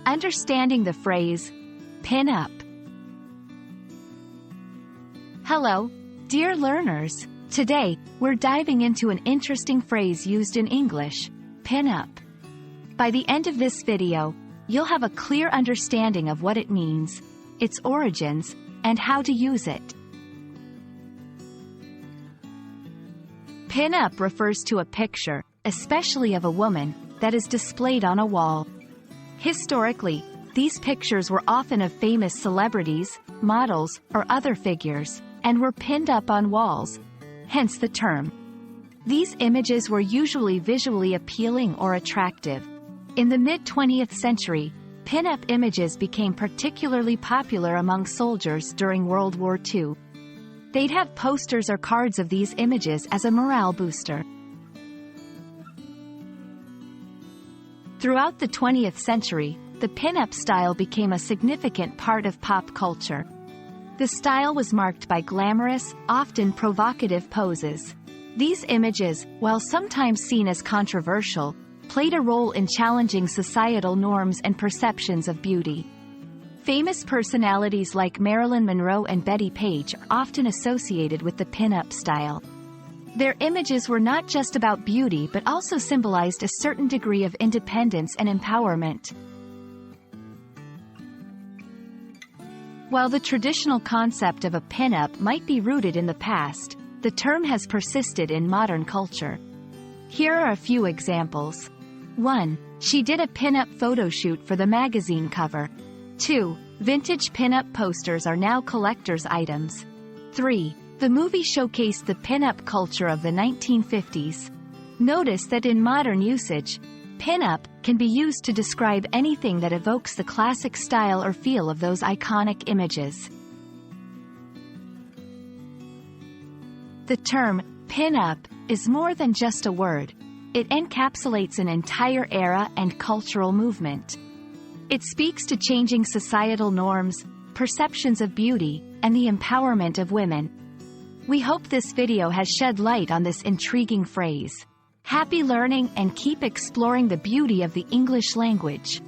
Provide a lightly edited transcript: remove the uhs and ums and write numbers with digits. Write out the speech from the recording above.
Understanding the phrase, pin-up. Hello, dear learners. Today, we're diving into an interesting phrase used in English, pin-up. By the end of this video, you'll have a clear understanding of what it means, its origins, and how to use it. Pin-up refers to a picture, especially of a woman, that is displayed on a wall. Historically, these pictures were often of famous celebrities, models, or other figures, and were pinned up on walls, hence the term. These images were usually visually appealing or attractive. In the mid-20th century, pin-up images became particularly popular among soldiers during World War II. They'd have posters or cards of these images as a morale booster. Throughout the 20th century, the pin-up style became a significant part of pop culture. The style was marked by glamorous, often provocative poses. These images, while sometimes seen as controversial, played a role in challenging societal norms and perceptions of beauty. Famous personalities like Marilyn Monroe and Betty Page are often associated with the pin-up style. Their images were not just about beauty but also symbolized a certain degree of independence and empowerment. While the traditional concept of a pin-up might be rooted in the past, the term has persisted in modern culture. Here are a few examples. 1. She did a pin-up photo shoot for the magazine cover. 2. Vintage pin-up posters are now collector's items. 3. The movie showcased the pin-up culture of the 1950s. Notice that in modern usage, pin-up can be used to describe anything that evokes the classic style or feel of those iconic images. The term, pin-up, is more than just a word. It encapsulates an entire era and cultural movement. It speaks to changing societal norms, perceptions of beauty, and the empowerment of women. We hope this video has shed light on this intriguing phrase. Happy learning and keep exploring the beauty of the English language.